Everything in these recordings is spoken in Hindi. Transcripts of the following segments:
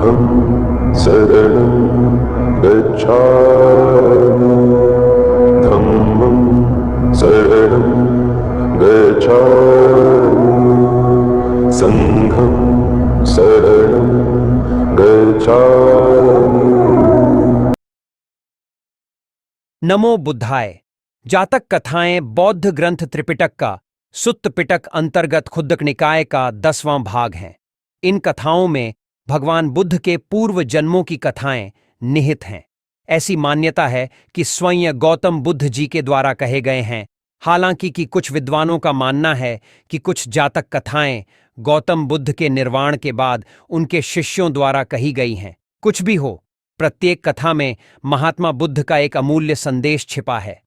शरणं गच्छामि धम्मं शरणं गच्छामि संघं शरणं गच्छामि। नमो बुद्धाय। जातक कथाएं बौद्ध ग्रंथ त्रिपिटक का सुत्त पिटक अंतर्गत खुद्दक निकाय का 10वां भाग है। इन कथाओं में भगवान बुद्ध के पूर्व जन्मों की कथाएं निहित हैं। ऐसी मान्यता है कि स्वयं गौतम बुद्ध जी के द्वारा कहे गए हैं। हालांकि कुछ विद्वानों का मानना है कि कुछ जातक कथाएं गौतम बुद्ध के निर्वाण के बाद उनके शिष्यों द्वारा कही गई हैं। कुछ भी हो, प्रत्येक कथा में महात्मा बुद्ध का एक अमूल्य संदेश छिपा है,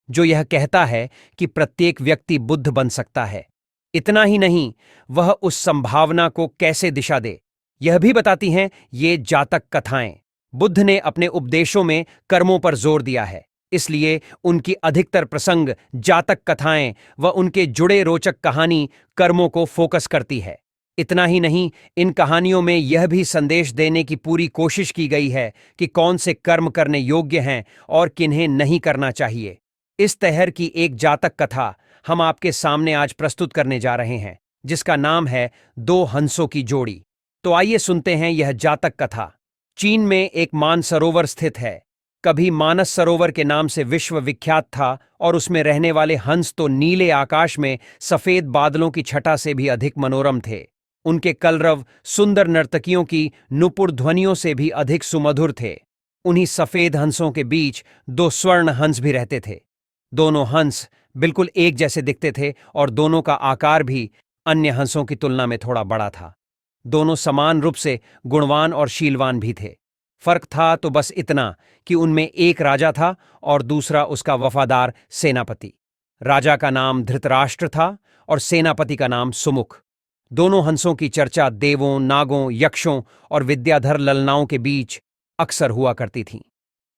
जो यह कहता है कि प्रत्येक व्यक्ति बुद्ध बन सकता है। इतना ही नहीं, वह उस संभावना को कैसे दिशा दे, यह भी बताती हैं ये जातक कथाएं। बुद्ध ने अपने उपदेशों में कर्मों पर जोर दिया है, इसलिए उनकी अधिकतर प्रसंग जातक कथाएं व उनके जुड़े रोचक कहानी कर्मों को फोकस करती है। इतना ही नहीं, इन कहानियों में यह भी संदेश देने की पूरी कोशिश की गई है कि कौन से कर्म करने योग्य हैं और किन्हें नहीं करना चाहिए। इस तरह की एक जातक कथा हम आपके सामने आज प्रस्तुत करने जा रहे हैं, जिसका नाम है दो हंसों की जोड़ी। तो आइए सुनते हैं यह जातक कथा। चीन में एक मानसरोवर स्थित है। कभी मानस सरोवर के नाम से विश्व विख्यात था और उसमें रहने वाले हंस तो नीले आकाश में सफेद बादलों की छटा से भी अधिक मनोरम थे। उनके कलरव सुंदर नर्तकियों की नुपुर ध्वनियों से भी अधिक सुमधुर थे। उन्हीं सफेद हंसों के बीच दो स्वर्ण हंस भी रहते थे। दोनों हंस बिल्कुल एक जैसे दिखते थे और दोनों का आकार भी अन्य हंसों की तुलना में थोड़ा बड़ा था। दोनों समान रूप से गुणवान और शीलवान भी थे। फर्क था तो बस इतना कि उनमें एक राजा था और दूसरा उसका वफादार सेनापति। राजा का नाम धृतराष्ट्र था और सेनापति का नाम सुमुख। दोनों हंसों की चर्चा देवों, नागों, यक्षों और विद्याधर ललनाओं के बीच अक्सर हुआ करती थी।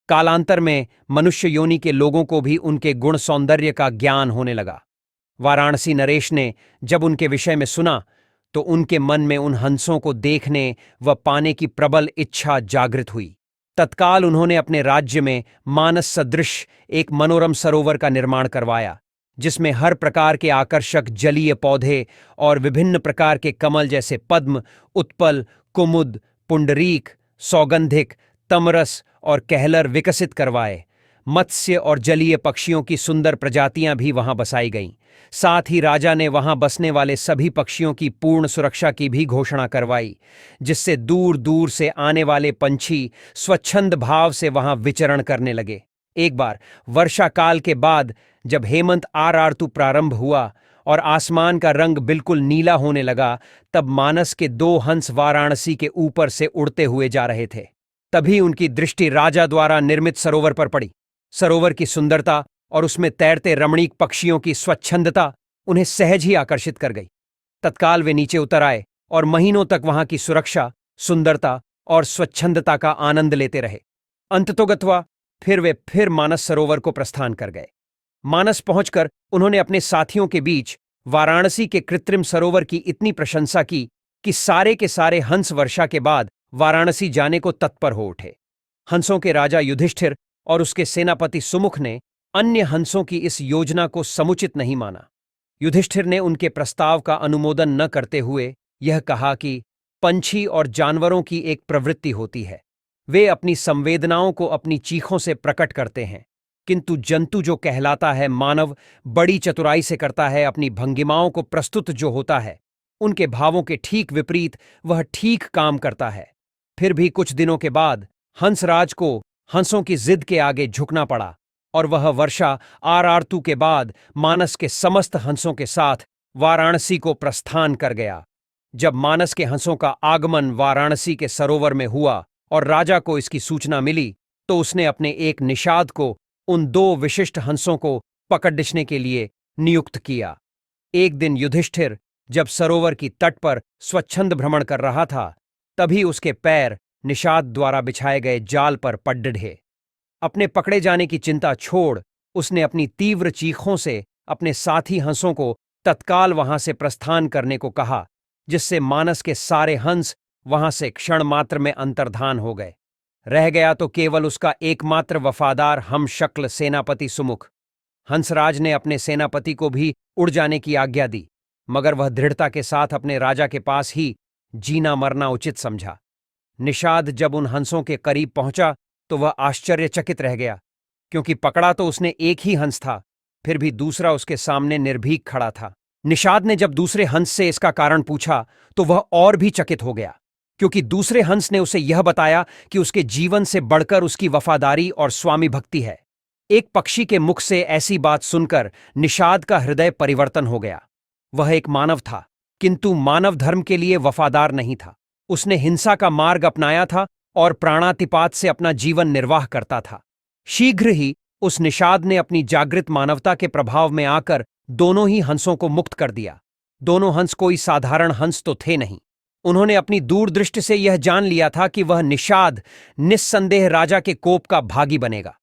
कालांतर में मनुष्य योनि के लोगों को भी उनके गुण सौंदर्य का ज्ञान होने लगा। वाराणसी नरेश ने जब उनके विषय में सुना तो उनके मन में उन हंसों को देखने व पाने की प्रबल इच्छा जागृत हुई। तत्काल उन्होंने अपने राज्य में मानस सदृश एक मनोरम सरोवर का निर्माण करवाया, जिसमें हर प्रकार के आकर्षक जलीय पौधे और विभिन्न प्रकार के कमल जैसे पद्म, उत्पल, कुमुद, पुंडरीक, सौगंधिक, तमरस और कहलर विकसित करवाए। मत्स्य और जलीय पक्षियों की सुंदर प्रजातियां भी वहां बसाई गईं। साथ ही राजा ने वहां बसने वाले सभी पक्षियों की पूर्ण सुरक्षा की भी घोषणा करवाई, जिससे दूर दूर से आने वाले पंछी स्वच्छंद भाव से वहां विचरण करने लगे। एक बार वर्षा काल के बाद जब हेमंत आरार्तु प्रारंभ हुआ और आसमान का रंग बिल्कुल नीला होने लगा, तब मानस के दो हंस वाराणसी के ऊपर से उड़ते हुए जा रहे थे। तभी उनकी दृष्टि राजा द्वारा निर्मित सरोवर पर पड़ी। सरोवर की सुंदरता और उसमें तैरते रमणीक पक्षियों की स्वच्छंदता उन्हें सहज ही आकर्षित कर गई। तत्काल वे नीचे उतर आए और महीनों तक वहां की सुरक्षा, सुंदरता और स्वच्छंदता का आनंद लेते रहे। अंततोगत्वा वे फिर मानस सरोवर को प्रस्थान कर गए। मानस पहुंचकर उन्होंने अपने साथियों के बीच वाराणसी के कृत्रिम सरोवर की इतनी प्रशंसा की कि सारे के सारे हंस वर्षा के बाद वाराणसी जाने को तत्पर हो उठे। हंसों के राजा युधिष्ठिर और उसके सेनापति सुमुख ने अन्य हंसों की इस योजना को समुचित नहीं माना। युधिष्ठिर ने उनके प्रस्ताव का अनुमोदन न करते हुए यह कहा कि पंछी और जानवरों की एक प्रवृत्ति होती है, वे अपनी संवेदनाओं को अपनी चीखों से प्रकट करते हैं, किंतु जंतु जो कहलाता है मानव बड़ी चतुराई से करता है। अपनी भंगिमाओं को प्रस्तुत जो होता है, उनके भावों के ठीक विपरीत वह ठीक काम करता है। फिर भी कुछ दिनों के बाद हंसराज को हंसों की जिद के आगे झुकना पड़ा और वह वर्षा आरार्तु के बाद मानस के समस्त हंसों के साथ वाराणसी को प्रस्थान कर गया। जब मानस के हंसों का आगमन वाराणसी के सरोवर में हुआ और राजा को इसकी सूचना मिली, तो उसने अपने एक निषाद को उन दो विशिष्ट हंसों को पकड़ने के लिए नियुक्त किया। एक दिन युधिष्ठिर जब सरोवर की तट पर स्वच्छंद भ्रमण कर रहा था, तभी उसके पैर निषाद द्वारा बिछाए गए जाल पर पड़ ढे। अपने पकड़े जाने की चिंता छोड़ उसने अपनी तीव्र चीखों से अपने साथी हंसों को तत्काल वहां से प्रस्थान करने को कहा, जिससे मानस के सारे हंस वहां से क्षण मात्र में अंतर्धान हो गए। रह गया तो केवल उसका एकमात्र वफादार हम शक्ल सेनापति सुमुख। हंसराज ने अपने सेनापति को भी उड़ जाने की आज्ञा दी, मगर वह दृढ़ता के साथ अपने राजा के पास ही जीना मरना उचित समझा। निषाद जब उन हंसों के करीब पहुंचा तो वह आश्चर्यचकित रह गया, क्योंकि पकड़ा तो उसने एक ही हंस था, फिर भी दूसरा उसके सामने निर्भीक खड़ा था। निषाद ने जब दूसरे हंस से इसका कारण पूछा तो वह और भी चकित हो गया, क्योंकि दूसरे हंस ने उसे यह बताया कि उसके जीवन से बढ़कर उसकी वफादारी और स्वामी भक्ति है। एक पक्षी के मुख से ऐसी बात सुनकर निषाद का हृदय परिवर्तन हो गया। वह एक मानव था, किंतु मानव धर्म के लिए वफादार नहीं था। उसने हिंसा का मार्ग अपनाया था और प्राणातिपात से अपना जीवन निर्वाह करता था। शीघ्र ही उस निषाद ने अपनी जागृत मानवता के प्रभाव में आकर दोनों ही हंसों को मुक्त कर दिया। दोनों हंस कोई साधारण हंस तो थे नहीं। उन्होंने अपनी दूरदृष्टि से यह जान लिया था कि वह निषाद निस्संदेह राजा के कोप का भागी बनेगा।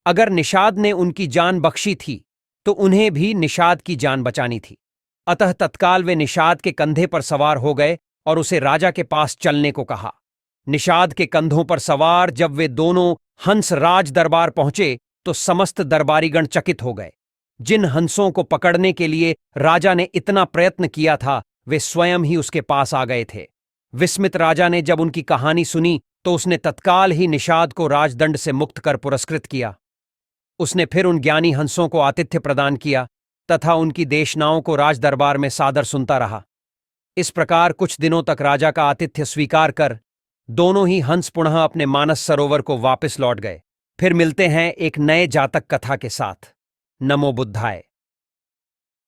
अगर निषाद ने उनकी जान बख्शी थी तो उन्हें भी निषाद की जान बचानी थी। अतः तत्काल वे निषाद के कंधे पर सवार हो गए और उसे राजा के पास चलने को कहा। निषाद के कंधों पर सवार जब वे दोनों हंस राज दरबार पहुंचे तो समस्त दरबारीगण चकित हो गए। जिन हंसों को पकड़ने के लिए राजा ने इतना प्रयत्न किया था वे स्वयं ही उसके पास आ गए थे। विस्मित राजा ने जब उनकी कहानी सुनी तो उसने तत्काल ही निषाद को राजदंड से मुक्त कर पुरस्कृत किया। उसने फिर उन ज्ञानी हंसों को आतिथ्य प्रदान किया तथा उनकी देशनाओं को राजदरबार में सादर सुनता रहा। इस प्रकार कुछ दिनों तक राजा का आतिथ्य स्वीकार कर दोनों ही हंस पुनः अपने मानस सरोवर को वापस लौट गए। फिर मिलते हैं एक नए जातक कथा के साथ। नमो बुद्धाय।